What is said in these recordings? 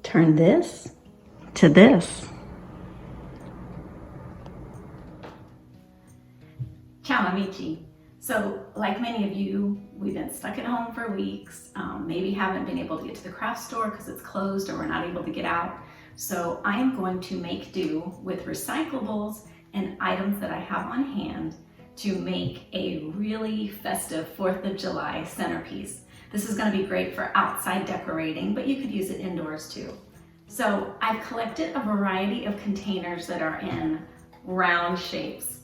Turn this to this. Ciao amici. So like many of you, we've been stuck at home for weeks, maybe haven't been able to get to the craft store because it's closed or we're not able to get out. So I am going to make do with recyclables and items that I have on hand to make a really festive 4th of July centerpiece. This is going to be great for outside decorating, but you could use it indoors too. So I've collected a variety of containers that are in round shapes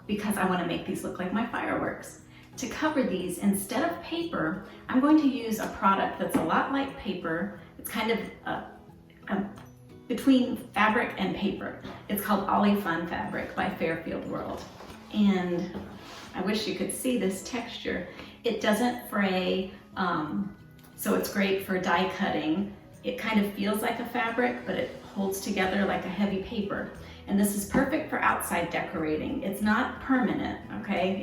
because I want to make these look like my fireworks. To cover these, instead of paper, I'm going to use a product that's a lot like paper. It's kind of between fabric and paper. It's called Oly-Fun Fabric by Fairfield World. And I wish you could see this texture. It doesn't fray, so it's great for die cutting. It kind of feels like a fabric, but it holds together like a heavy paper. And this is perfect for outside decorating. It's not permanent, okay?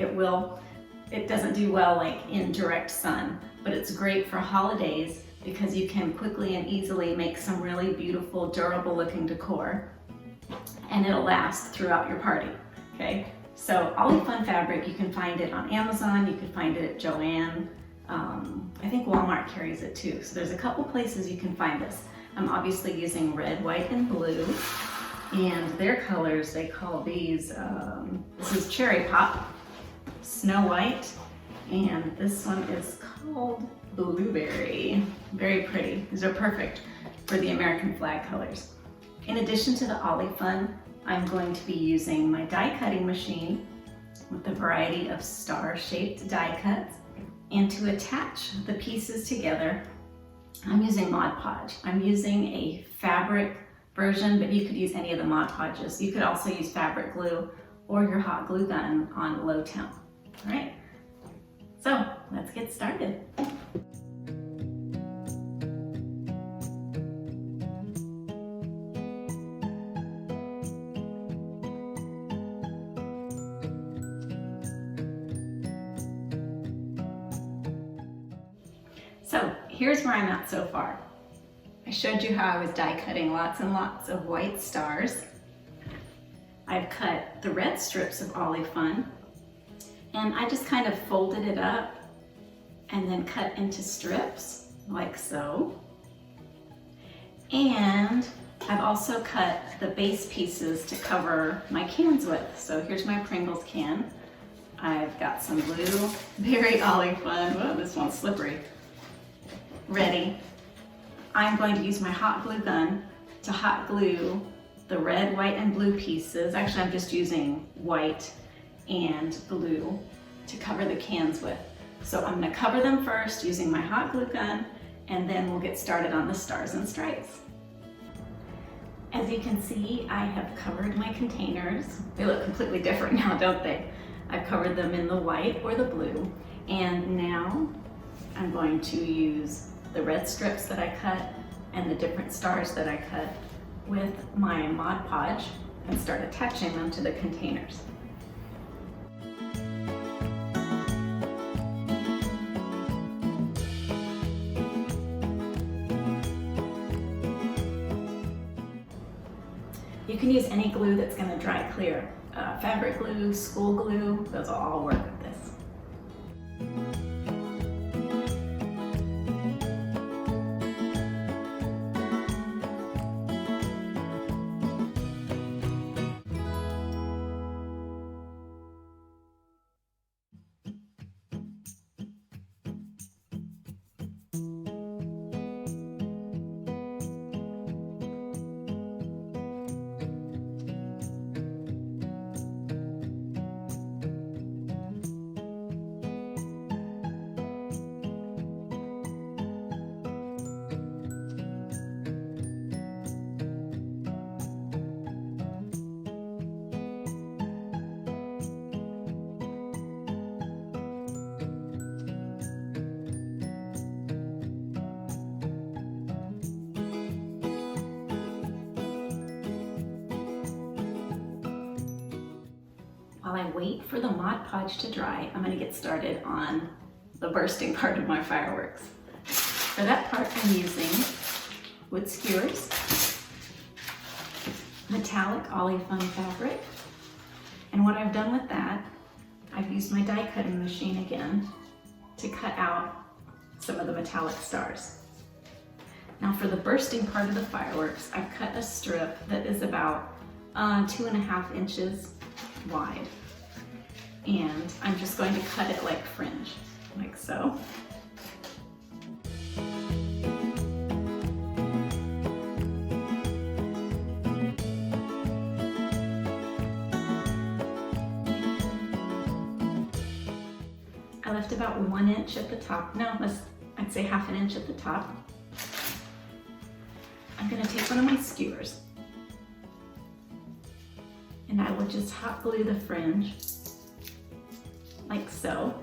It doesn't do well like in direct sun, but it's great for holidays because you can quickly and easily make some really beautiful, durable looking decor, and it'll last throughout your party, okay? So Oly-Fun Fabric, you can find it on Amazon, you can find it at Joann. I think Walmart carries it too. So there's a couple places you can find this. I'm obviously using red, white, and blue. And their colors, they call these, this is Cherry Pop, Snow White, and this one is called Blueberry. Very pretty. These are perfect for the American flag colors. In addition to the Oly-Fun, I'm going to be using my die cutting machine with a variety of star-shaped die cuts. And to attach the pieces together, I'm using Mod Podge. I'm using a fabric version, but you could use any of the Mod Podges. You could also use fabric glue or your hot glue gun on low temp. All right, so let's get started. So here's where I'm at so far. I showed you how I was die cutting lots and lots of white stars. I've cut the red strips of Oly-Fun, and I just kind of folded it up and then cut into strips like so. And I've also cut the base pieces to cover my cans with. So here's my Pringles can. I've got some blue, very Oly-Fun, whoa, this one's slippery, ready. I'm going to use my hot glue gun to hot glue the red, white, and blue pieces. Actually, I'm just using white and blue to cover the cans with. So I'm gonna cover them first using my hot glue gun, and then we'll get started on the stars and stripes. As you can see, I have covered my containers. They look completely different now, don't they? I've covered them in the white or the blue, and now I'm going to use the red strips that I cut and the different stars that I cut with my Mod Podge and start attaching them to the containers. You can use any glue that's going to dry clear. Fabric glue, school glue, those will all work with this. While I wait for the Mod Podge to dry, I'm going to get started on the bursting part of my fireworks. For that part, I'm using wood skewers, metallic Oly-Fun Fabric, and what I've done with that, I've used my die cutting machine again to cut out some of the metallic stars. Now for the bursting part of the fireworks, I've cut a strip that is about 2.5 inches wide. And I'm just going to cut it like fringe, like so. I left about 1 inch at the top. No, I'd say 1/2 inch at the top. I'm going to take one of my skewers and I will just hot glue the fringe like so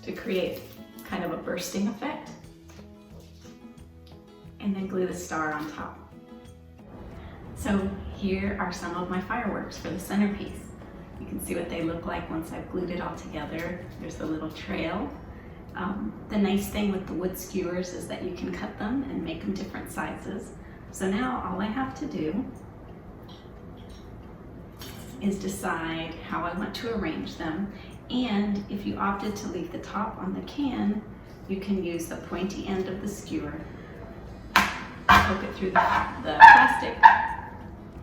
to create kind of a bursting effect, and then glue the star on top. So here are some of my fireworks for the centerpiece. You can see what they look like once I've glued it all together. There's the little trail. The nice thing with the wood skewers is that you can cut them and make them different sizes. So now all I have to do is decide how I want to arrange them. And if you opted to leave the top on the can, you can use the pointy end of the skewer, poke it through the plastic,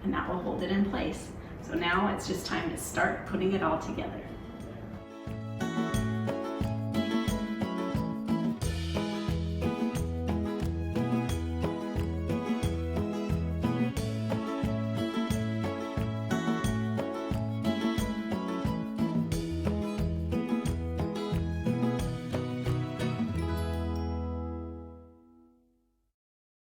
and that will hold it in place. So now it's just time to start putting it all together.